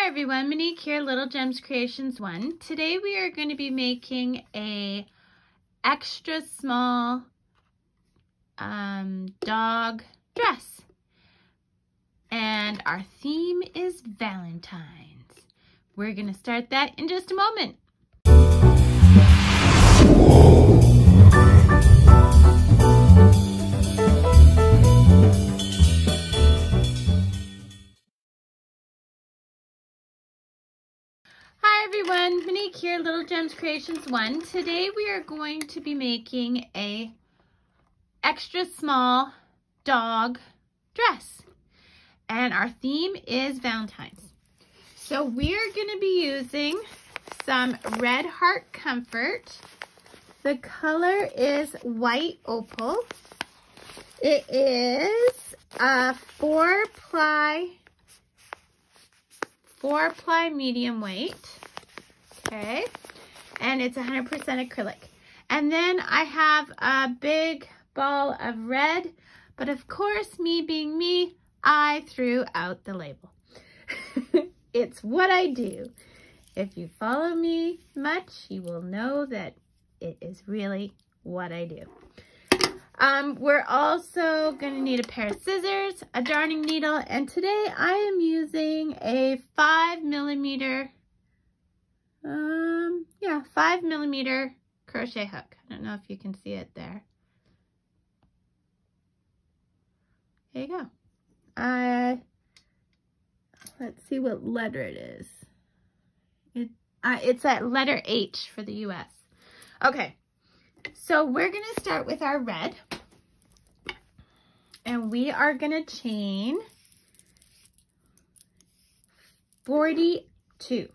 everyone, Monique here, Little Gems Creations 1. Today we are going to be making a extra small dog dress. And our theme is Valentines. We're going to start that in just a moment. Hi everyone, Monique here, Little Gems Creations 1. Today we are going to be making a extra small dog dress. And our theme is Valentine's. So we're going to be using some Red Heart Comfort. The color is White Opal. It is a 4-ply medium weight, okay, and it's 100% acrylic. And then I have a big ball of red, but of course, me being me, I threw out the label. It's what I do. If you follow me much, you will know that it is really what I do. We're also going to need a pair of scissors, a darning needle, and today I am using a 5mm, 5mm crochet hook. I don't know if you can see it there. There you go. Let's see what letter it is. It's at letter H for the US. Okay. So we're going to start with our red, and we are going to chain 42.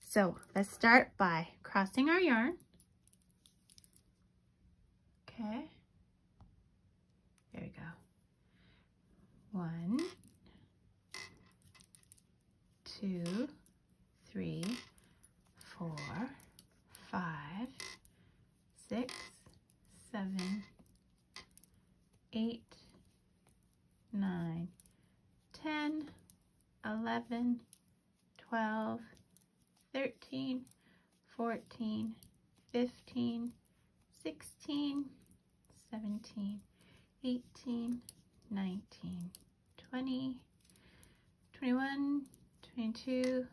So let's start by crossing our yarn. Okay, there we go. 1, 2, 3, 4, 5, 6, 7, 8, 9, 10, 11, 12, 13, 14, 15, 16, 17, 18, 19, 20, 21, 22,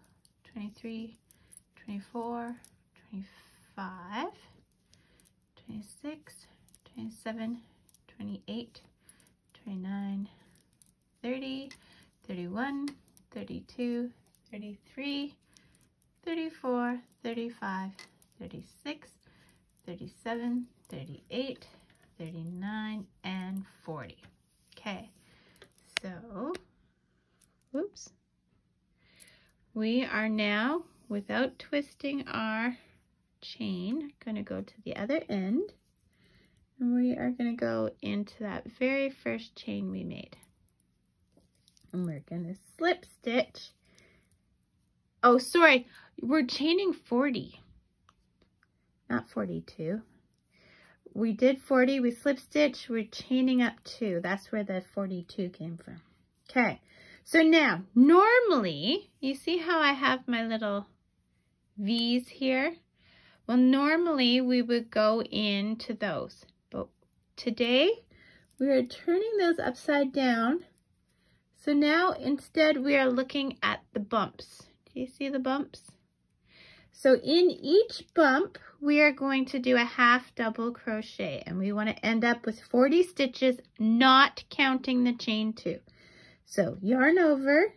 23, 24, 25, 26, 27, 28, 29, 30, 31, 32, 33, 34, 35, 36, 37, 38, 39, and 40. Okay, so, whoops. We are now, without twisting our chain, going to go to the other end, and we are going to go into that very first chain we made, and we're going to slip stitch. Oh, sorry, we're chaining 40, not 42. We did 40, we slip stitch, we're chaining up 2. That's where the 42 came from. Okay, so now normally you see how I have my little V's here. Well, normally we would go into those, but today we are turning those upside down. So now instead we are looking at the bumps. Do you see the bumps? So in each bump, we are going to do a half double crochet, and we want to end up with 40 stitches, not counting the chain 2. So yarn over,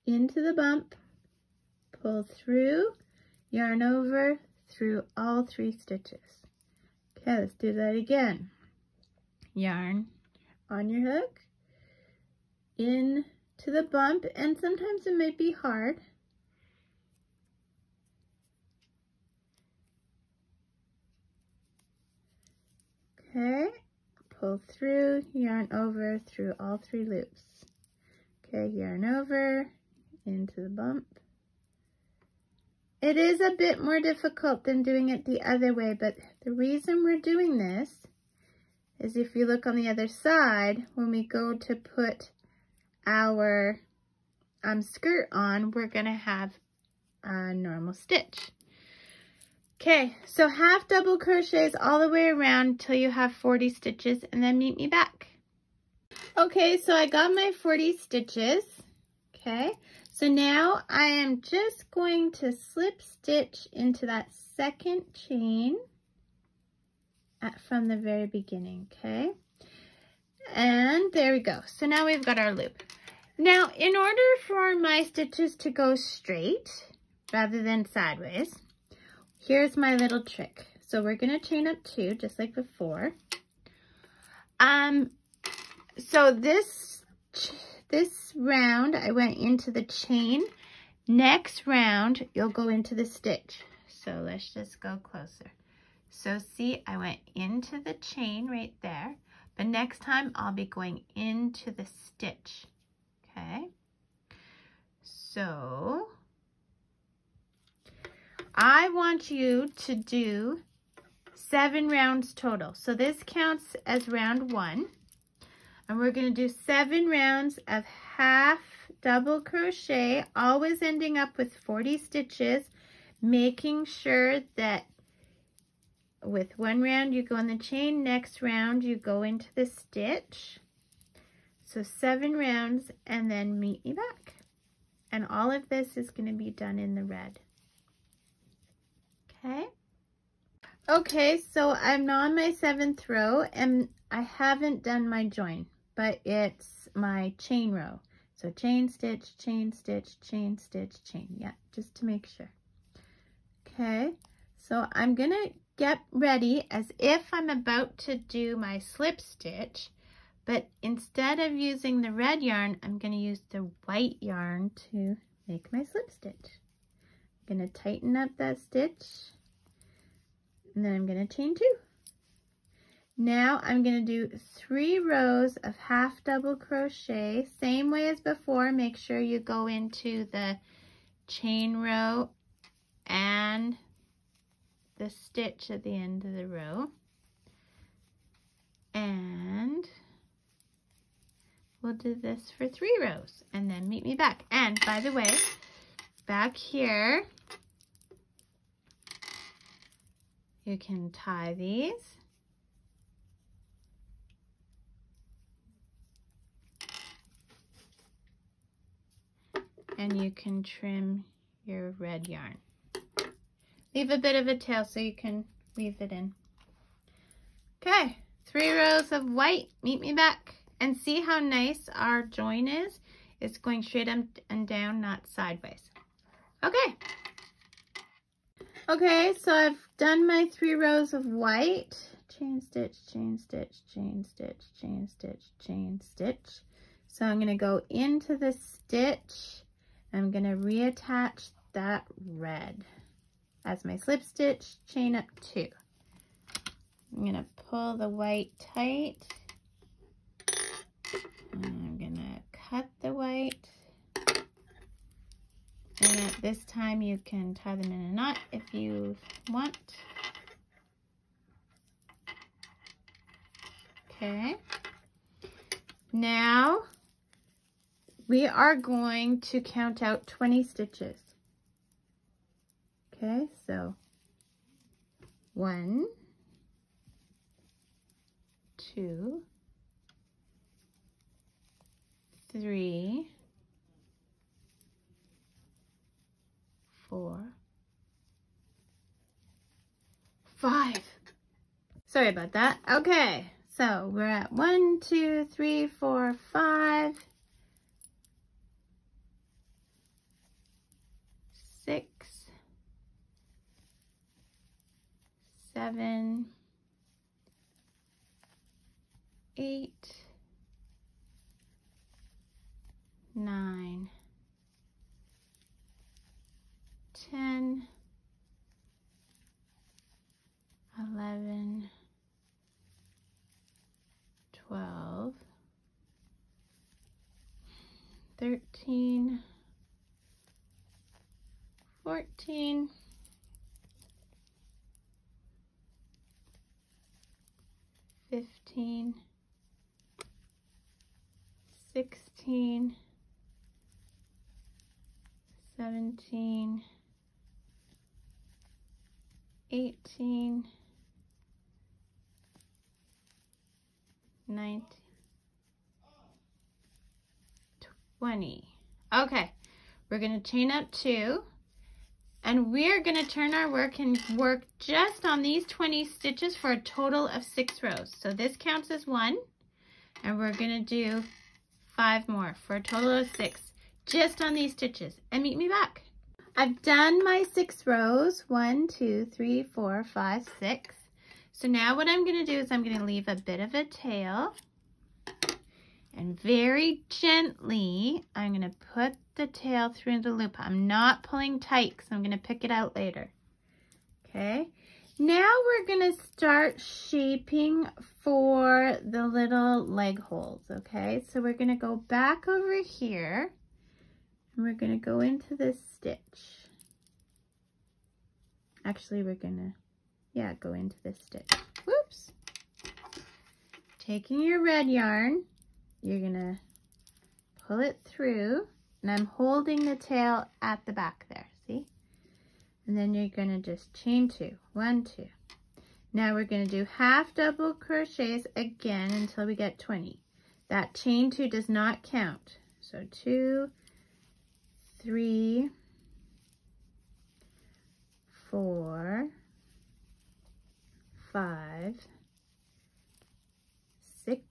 into the bump, pull through, yarn over, through all 3 stitches. Okay, let's do that again. Yarn on your hook, in to the bump, and sometimes it may be hard. Okay, pull through, yarn over, through all 3 loops. Okay, yarn over, into the bump. It is a bit more difficult than doing it the other way, but the reason we're doing this is if you look on the other side, when we go to put our skirt on, we're gonna have a normal stitch. Okay, so half double crochets all the way around till you have 40 stitches, and then meet me back. Okay, so I got my 40 stitches. Okay, so now I am just going to slip stitch into that second chain from the very beginning, okay? And there we go. So now we've got our loop. Now, in order for my stitches to go straight rather than sideways, here's my little trick. So we're going to chain up 2 just like before. So this round I went into the chain. Next round you'll go into the stitch. So let's just go closer. So see, I went into the chain right there, but next time I'll be going into the stitch. Okay, so I want you to do 7 rounds total. So this counts as round 1. And we're going to do 7 rounds of half double crochet, always ending up with 40 stitches, making sure that with one round you go in the chain, next round you go into the stitch. So 7 rounds, and then meet me back. And all of this is going to be done in the red. Okay? Okay, so I'm on my 7th row, and I haven't done my join, but it's my chain row. So chain, stitch, chain, stitch, chain, stitch, chain. Yeah, just to make sure. Okay, so I'm going to get ready as if I'm about to do my slip stitch, but instead of using the red yarn, I'm going to use the white yarn to make my slip stitch. I'm going to tighten up that stitch, and then I'm going to chain 2. Now I'm going to do 3 rows of half double crochet, same way as before. Make sure you go into the chain row and the stitch at the end of the row. And we'll do this for 3 rows and then meet me back. And by the way, back here, you can tie these. And you can trim your red yarn. Leave a bit of a tail so you can weave it in. Okay, 3 rows of white. Meet me back. And see how nice our join is? It's going straight up and down, not sideways. Okay. Okay, so I've done my 3 rows of white. Chain stitch, chain stitch, chain stitch, chain stitch, chain stitch. So I'm going to go into the stitch. I'm going to reattach that red as my slip stitch, chain up 2. I'm going to pull the white tight. And I'm going to cut the white. And at this time you can tie them in a knot if you want. Okay. Now we are going to count out 20 stitches. Okay, so 1, 2, 3, 4, 5. Sorry about that. Okay, so we're at 1, 2, 3, 4, 5, 6, 7, 8, 9, 10, 11, 12, 13, 14, 15, 16, 17, 18, 19, 20. Okay, we're going to chain up 2, and we're going to turn our work and work just on these 20 stitches for a total of 6 rows. So this counts as 1, and we're going to do 5 more for a total of 6 just on these stitches, and meet me back. I've done my 6 rows, 1, 2, 3, 4, 5, 6. So now what I'm going to do is I'm going to leave a bit of a tail, and very gently I'm going to put the tail through the loop. I'm not pulling tight because I'm going to pick it out later. Okay, now we're going to start shaping for the little leg holes. Okay, so we're going to go back over here, and we're going to go into this stitch. Actually, we're going to, go into this stitch. Whoops. Taking your red yarn, you're going to pull it through, and I'm holding the tail at the back there, see? And then you're going to just chain 2. 1, 2. Now we're going to do half double crochets again until we get 20. That chain 2 does not count. So 2, 3, 4, 5, 6,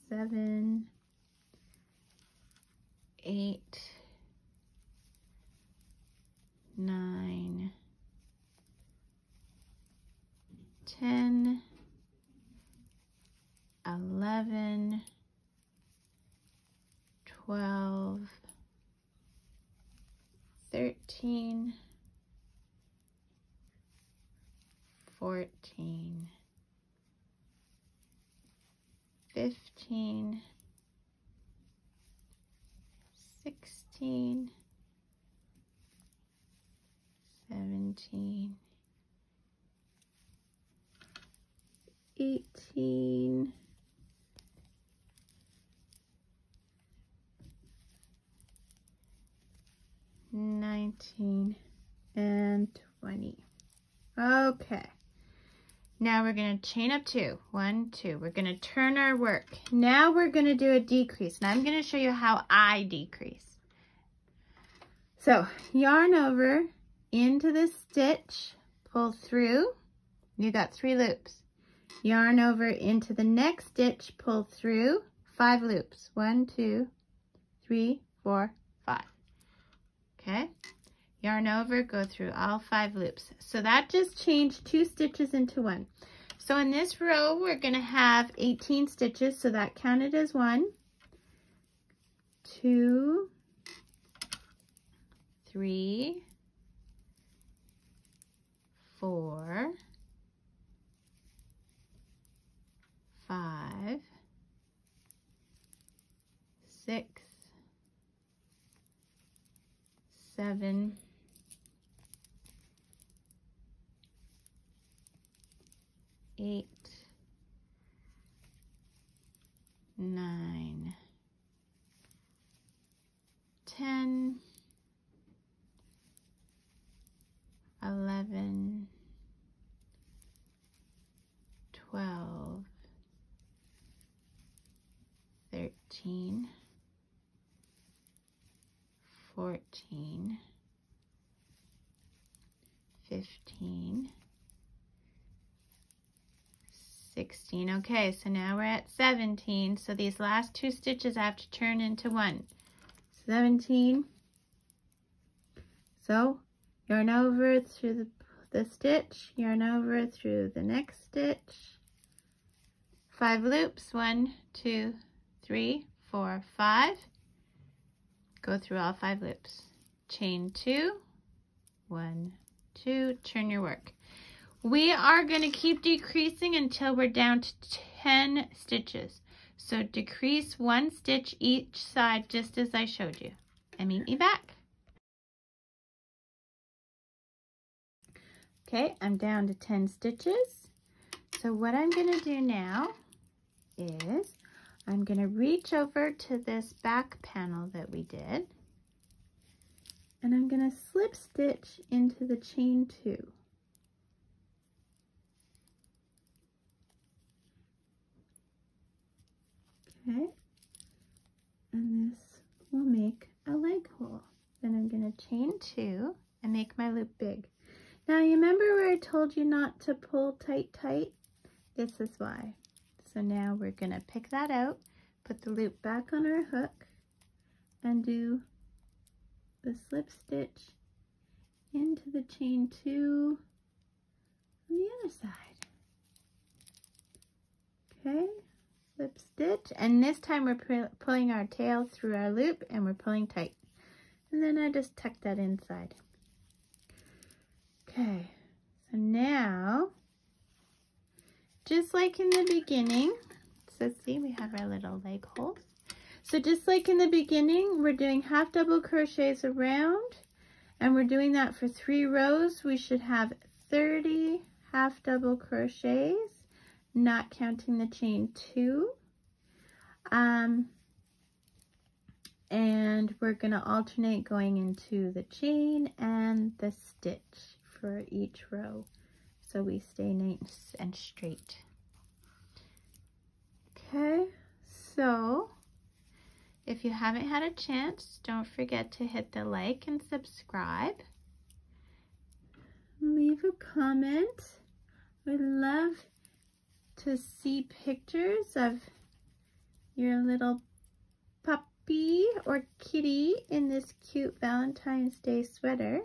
7, 8, 9, 10, 11, 12, 13, 14, 15, 16, 17, 18, 19, and 20. Okay, now we're going to chain up 2. 1, 2. We're going to turn our work. Now we're going to do a decrease, and I'm going to show you how I decrease. So yarn over into the stitch, pull through, you got 3 loops. Yarn over into the next stitch, pull through, 5 loops. 1, 2, 3, 4, 5. Okay, yarn over, go through all 5 loops. So that just changed 2 stitches into 1. So in this row, we're going to have 18 stitches, so that counted as 1, 2, 3, 4, 5, 6, 7, 8, 9, 10, 11, 12, 13, 14, 15, 16. Okay, so now we're at 17. So these last 2 stitches I have to turn into 1. 17. So yarn over through the stitch, yarn over through the next stitch. 5 loops. 1, 2, 3, 4, 5. Go through all 5 loops. Chain 2. 1, 2. Turn your work. We are going to keep decreasing until we're down to 10 stitches. So decrease 1 stitch each side, just as I showed you. And meet me back. Okay, I'm down to 10 stitches. So what I'm going to do now is I'm going to reach over to this back panel that we did, and I'm going to slip stitch into the chain 2. Okay, and this will make a leg hole. Then I'm going to chain 2 and make my loop big. Now you remember where I told you not to pull tight? This is why. So now we're going to pick that out, put the loop back on our hook, and do the slip stitch into the chain 2 on the other side. Okay, slip stitch, and this time we're pulling our tail through our loop and we're pulling tight. And then I just tuck that inside. Okay, so now, just like in the beginning, so see we have our little leg holes. So just like in the beginning, we're doing half double crochets around, and we're doing that for 3 rows. We should have 30 half double crochets, not counting the chain 2. And we're going to alternate going into the chain and the stitch for each row, so we stay nice and straight. Okay, so if you haven't had a chance, don't forget to hit the like and subscribe. Leave a comment. I'd love to see pictures of your little puppy or kitty in this cute Valentine's Day sweater.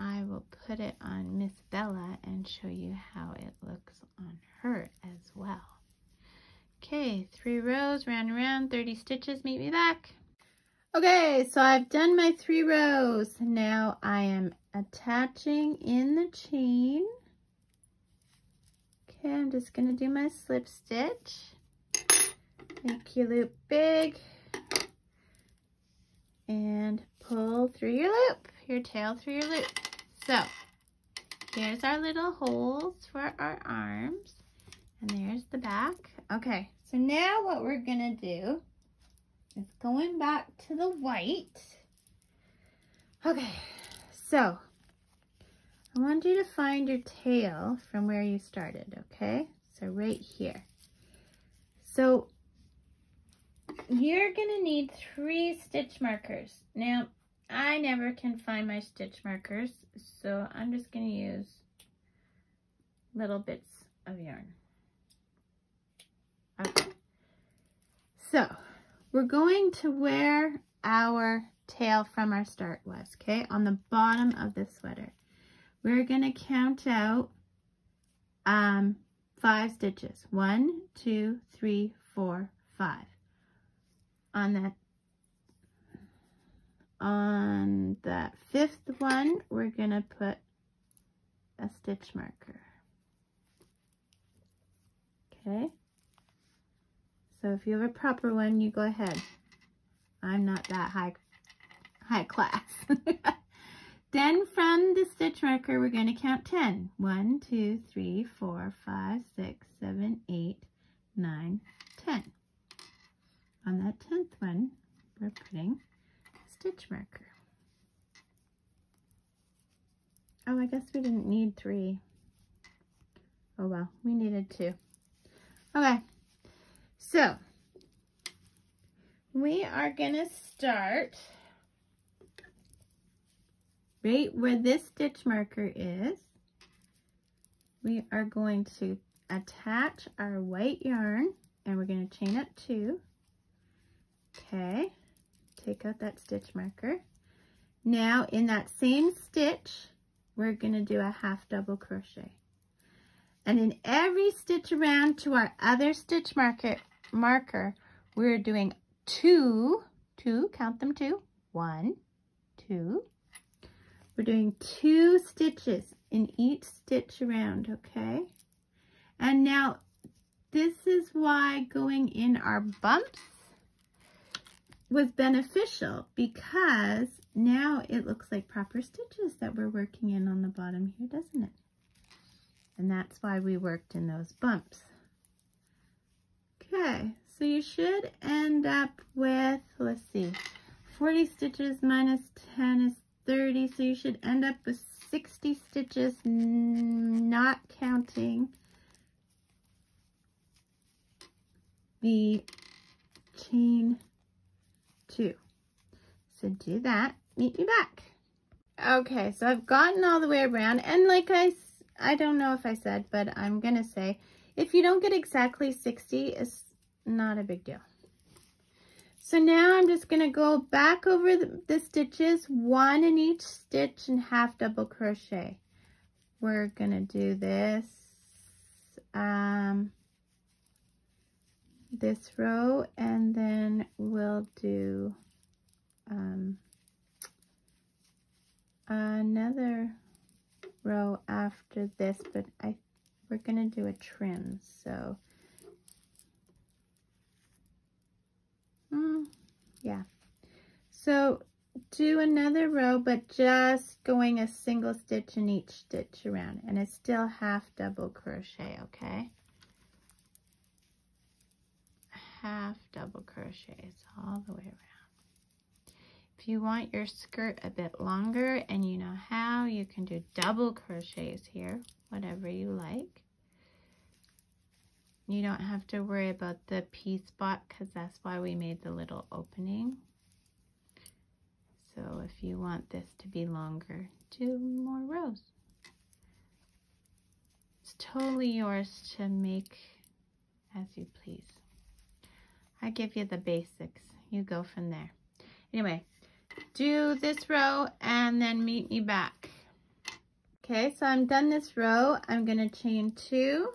I will put it on Miss Bella and show you how it looks on her as well. Okay, 3 rows, round and round, 30 stitches, meet me back. Okay, so I've done my 3 rows. Now I am attaching in the chain. Okay, I'm just going to do my slip stitch. Make your loop big. And pull through your loop, your tail through your loop. So, here's our little holes for our arms. And there's the back. Okay, so now what we're going to do is going back to the white. Okay, so I want you to find your tail from where you started, okay? So right here. So you're gonna need 3 stitch markers. Now, I never can find my stitch markers, so I'm just gonna use little bits of yarn. Okay. So we're going to where our tail from our start was, okay? On the bottom of the sweater. We're going to count out 5 stitches. 1, 2, 3, 4, 5. On that 5th one, we're going to put a stitch marker. Okay? So if you have a proper one, you go ahead. I'm not that high class. Then from the stitch marker, we're going to count 10. 1, 2, 3, 4, 5, 6, 7, 8, 9, 10. On that 10th one, we're putting a stitch marker. Oh, I guess we didn't need 3. Oh well, we needed 2. Okay, so we are going to start right where this stitch marker is. We are going to attach our white yarn and we're going to chain up 2. Okay, take out that stitch marker. Now in that same stitch, we're going to do a half double crochet. And in every stitch around to our other stitch marker, we're doing 2, count them 2, 1, 2. We're doing 2 stitches in each stitch around, okay? And now this is why going in our bumps was beneficial, because now it looks like proper stitches that we're working in on the bottom here, doesn't it? And that's why we worked in those bumps. Okay, so you should end up with, let's see, 40 stitches minus 10 is 30, so you should end up with 60 stitches, not counting the chain 2. So do that, meet me back. Okay, so I've gotten all the way around, and like I don't know if I said, but I'm gonna say, if you don't get exactly 60, it's not a big deal. So now I'm just gonna go back over the stitches, one in each stitch and half double crochet. We're gonna do this, this row, and then we'll do another row after this, but we're gonna do a trim, so yeah, so do another row, but just going a single stitch in each stitch around, and it's still half double crochet. Okay, half double crochets all the way around. If you want your skirt a bit longer and you know how, you can do double crochets here, whatever you like. You don't have to worry about the P spot because that's why we made the little opening. So if you want this to be longer, do more rows. It's totally yours to make as you please. I give you the basics. You go from there. Anyway, do this row and then meet me back. Okay, so I'm done this row. I'm going to chain 2,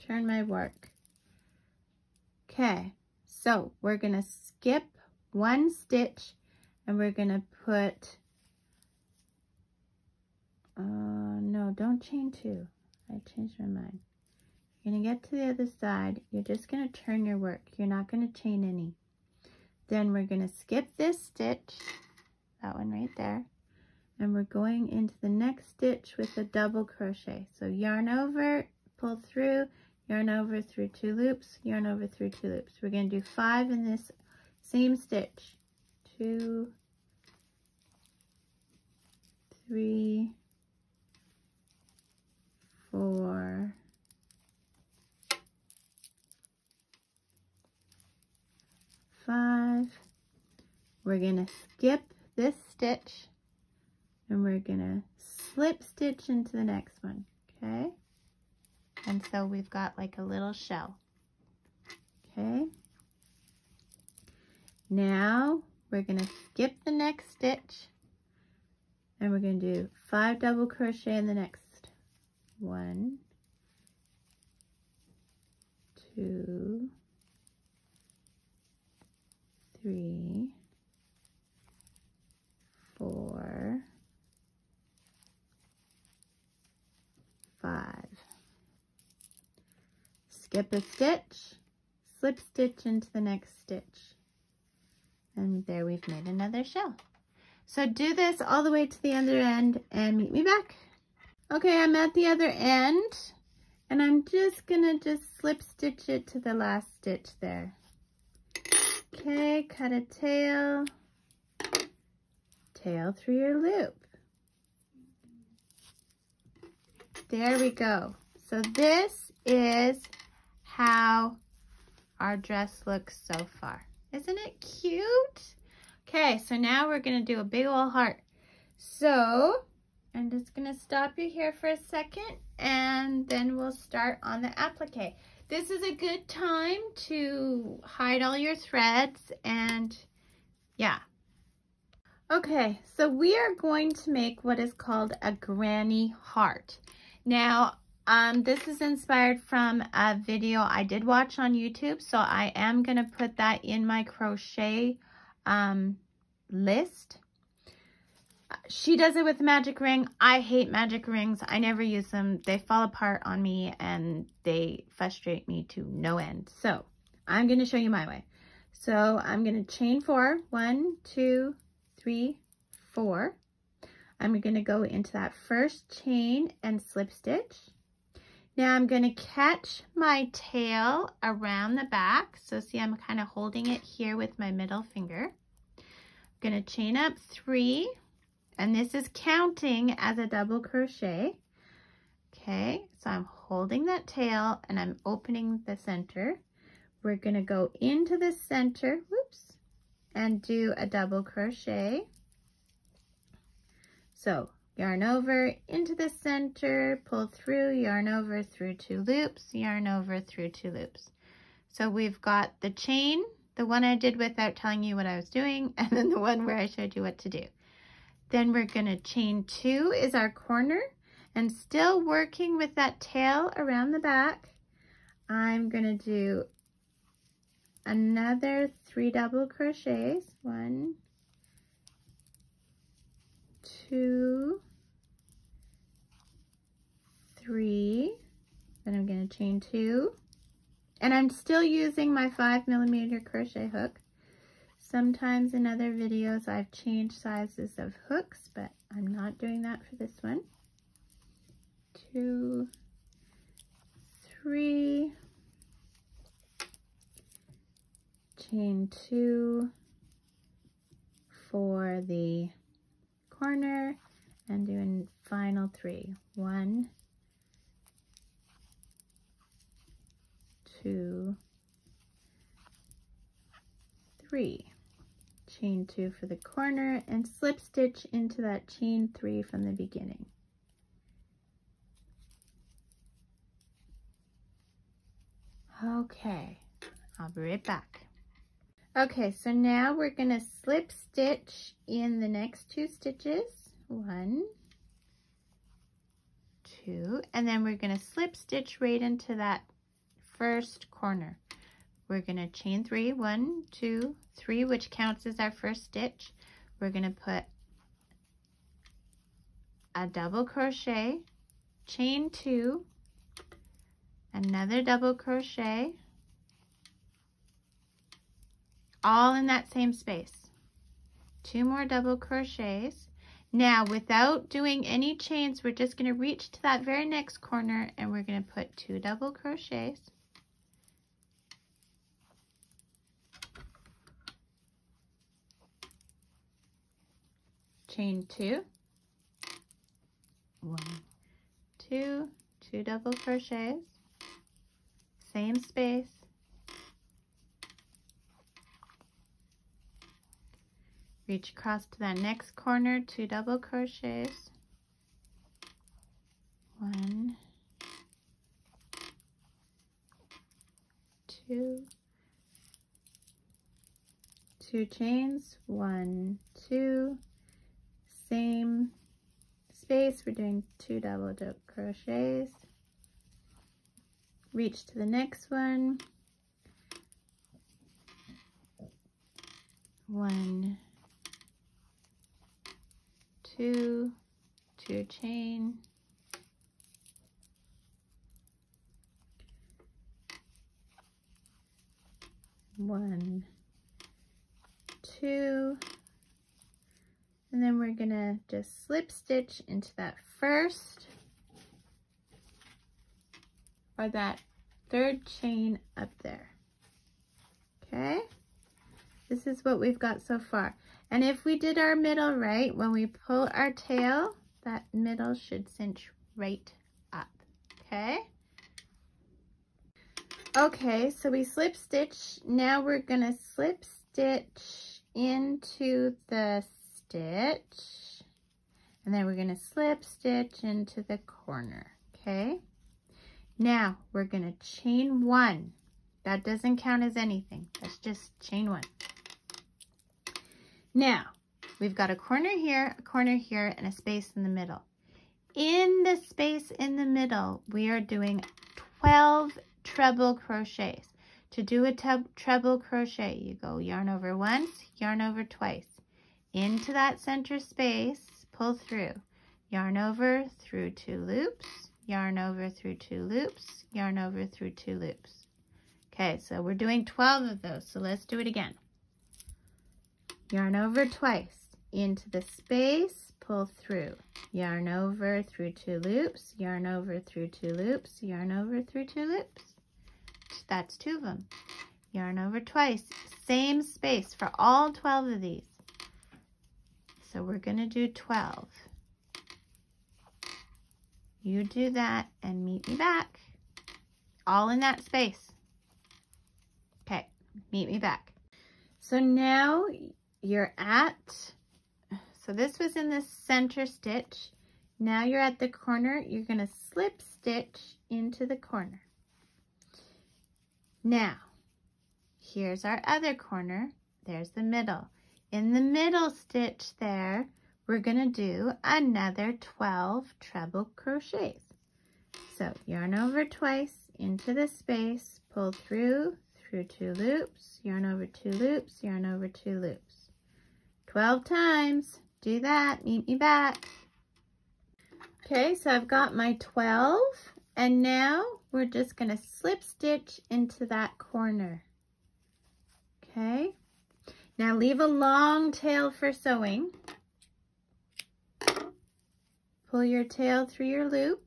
turn my work. Okay, so we're going to skip 1 stitch and we're going to put, no, don't chain 2. I changed my mind. You're going to get to the other side. You're just going to turn your work. You're not going to chain any. Then we're going to skip this stitch, that one right there, and we're going into the next stitch with a double crochet. So yarn over, pull through, yarn over through 2 loops, yarn over through 2 loops. We're going to do 5 in this same stitch. 2, 3, 4, 5. We're going to skip this stitch and we're going to slip stitch into the next one, okay? And so we've got like a little shell, okay? Now we're going to skip the next stitch and we're going to do 5 double crochet in the next 1, 2, 3, 4, 5. Skip a stitch, slip stitch into the next stitch, and there we've made another shell. So do this all the way to the other end and meet me back. Okay, I'm at the other end and I'm just gonna slip stitch it to the last stitch there. Okay, cut a tail, tail through your loop. There we go. So this is how our dress looks so far. Isn't it cute? Okay, so now we're gonna do a big old heart. So I'm just gonna stop you here for a second and then we'll start on the applique. This is a good time to hide all your threads and yeah. Okay, so we are going to make what is called a granny heart. Now, this is inspired from a video I did watch on YouTube, so I am going to put that in my crochet list. She does it with magic ring. I hate magic rings. I never use them. They fall apart on me and they frustrate me to no end. So I'm going to show you my way. So I'm going to chain 4. 1, 2, 3, 4. I'm going to go into that first chain and slip stitch. Now I'm going to catch my tail around the back. So see, I'm kind of holding it here with my middle finger. I'm going to chain up 3, and this is counting as a double crochet. Okay, so I'm holding that tail and I'm opening the center. We're going to go into the center, whoops, and do a double crochet. So yarn over into the center, pull through, yarn over through 2 loops, yarn over through 2 loops. So we've got the chain, the one I did without telling you what I was doing, and then the one where I showed you what to do. Then we're going to chain 2 is our corner, and still working with that tail around the back, I'm going to do another 3 double crochets. 1, 2, 3, then I'm going to chain 2, and I'm still using my 5mm crochet hook. Sometimes in other videos I've changed sizes of hooks, but I'm not doing that for this one. 2, 3, chain 2 for the corner, and doing final 3. 1, 2, 3. Chain 2 for the corner and slip stitch into that chain 3 from the beginning. Okay, I'll be right back. Okay, so now we're going to slip stitch in the next 2 stitches. 1, 2, and then we're going to slip stitch right into that first corner. We're going to chain 3, 1, 2, 3, which counts as our first stitch. We're going to put a double crochet, chain 2, another double crochet, all in that same space. 2 more double crochets. Now, without doing any chains, we're just going to reach to that very next corner and we're going to put 2 double crochets. Chain 2, 1, 2, 2 double crochets, same space, reach across to that next corner, 2 double crochets, 1, 2, 2 chains, 1, 2, same space, we're doing 2 double crochets, reach to the next one, 1, 2, 2 chain, 1, 2, and then we're gonna just slip stitch into that first or that 3rd chain up there. Okay, this is what we've got so far. And if we did our middle right, when we pull our tail, that middle should cinch right up. Okay. Okay, so we slip stitch. Now we're gonna slip stitch into the stitch, and then we're going to slip stitch into the corner. Okay, now we're going to chain 1. That doesn't count as anything, that's just chain 1. Now we've got a corner here, and a space in the middle. In the space in the middle, we are doing 12 treble crochets. To do a treble crochet, you go yarn over once, yarn over twice. Into that center space, pull through, yarn over through 2 loops, yarn over through 2 loops, yarn over through 2 loops. Okay, so we're doing 12 of those, so let's do it again. Yarn over twice, into the space, pull through, yarn over through 2 loops, yarn over through 2 loops, yarn over through 2 loops. That's 2 of them. Yarn over twice, same space for all 12 of these. So we're going to do 12. You do that and meet me back, all in that space. Okay, meet me back. So now you're at, so this was in the center stitch. Now you're at the corner. You're going to slip stitch into the corner. Now, here's our other corner. There's the middle. In the middle stitch there, we're going to do another 12 treble crochets. So yarn over twice into the space, pull through 2 loops, yarn over 2 loops, yarn over 2 loops. 12 times. Do that. Meet me back. Okay, so I've got my 12, and now we're just going to slip stitch into that corner. Okay, now leave a long tail for sewing. Pull your tail through your loop,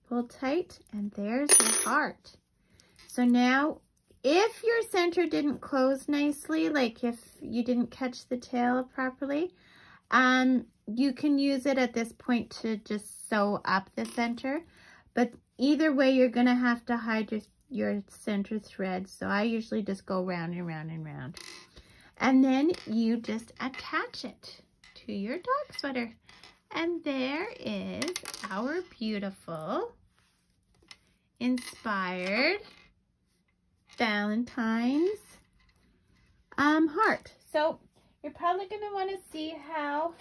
pull tight, and there's your heart. So now, if your center didn't close nicely, like if you didn't catch the tail properly, you can use it at this point to just sew up the center. But either way, you're going to have to hide your center thread. So I usually just go round and round and round. And then you just attach it to your dog sweater. And there is our beautiful inspired Valentine's heart. So you're probably going to want to see how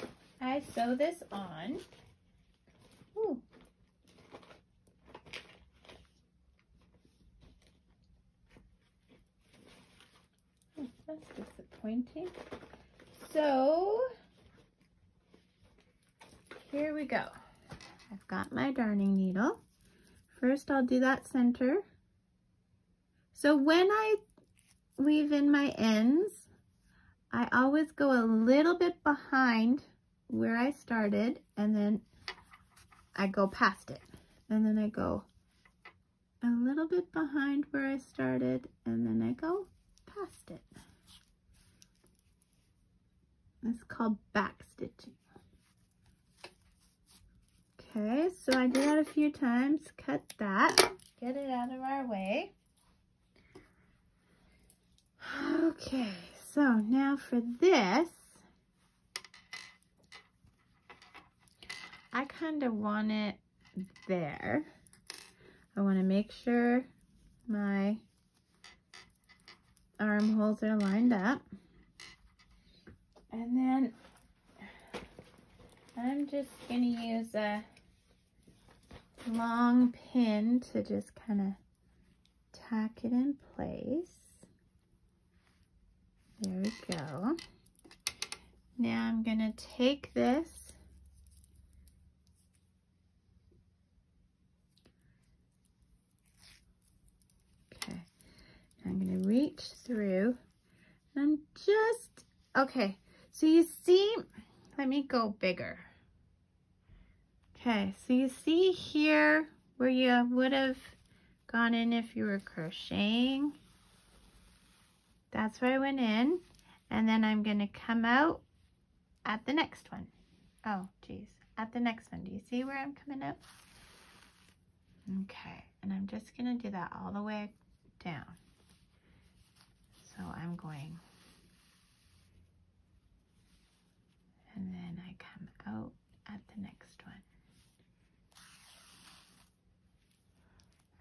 I sew this on. Ooh. Oh, that's disappointing. So here we go. I've got my darning needle. First I'll do that center. So when I weave in my ends, I always go a little bit behind where I started, and then I go past it. And then I go a little bit behind where I started, and then I go past it. It's called back stitching. Okay, so I do that a few times, cut that, get it out of our way. Okay, so now for this, I kind of want it there. I want to make sure my armholes are lined up. And then I'm just going to use a long pin to just kind of tack it in place. There we go. Now I'm going to take this I'm going to reach through and just, okay, so you see, let me go bigger. Okay, so you see here where you would have gone in if you were crocheting. That's where I went in, and then I'm going to come out at the next one. Oh, geez, at the next one. Do you see where I'm coming out? Okay, and I'm just going to do that all the way down. So I'm going, and then I come out at the next one.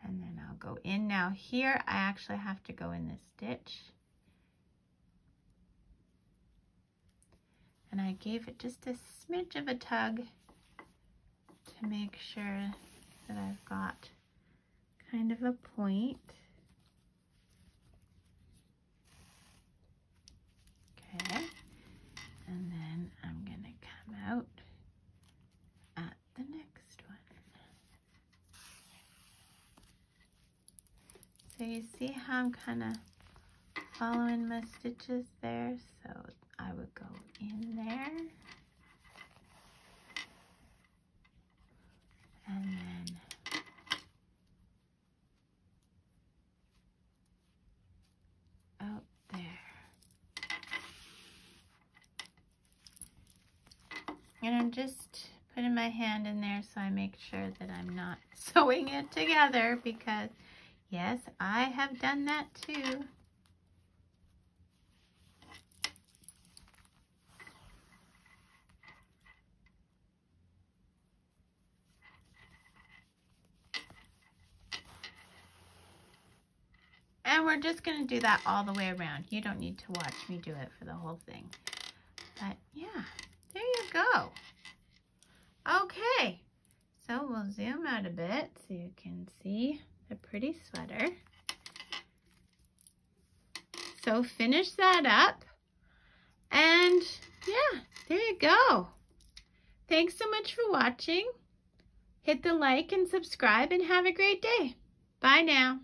And then I'll go in. Now here I actually have to go in this stitch. And I gave it just a smidge of a tug to make sure that I've got kind of a point. Okay, and then I'm going to come out at the next one. So you see how I'm kind of following my stitches there? So I would go in there, I'm just putting my hand in there so I make sure that I'm not sewing it together, because yes, I have done that too. And we're just going to do that all the way around. You don't need to watch me do it for the whole thing. But yeah, there you go. Okay, so we'll zoom out a bit so you can see the pretty sweater. So finish that up. And yeah, there you go. Thanks so much for watching. Hit the like and subscribe and have a great day. Bye now.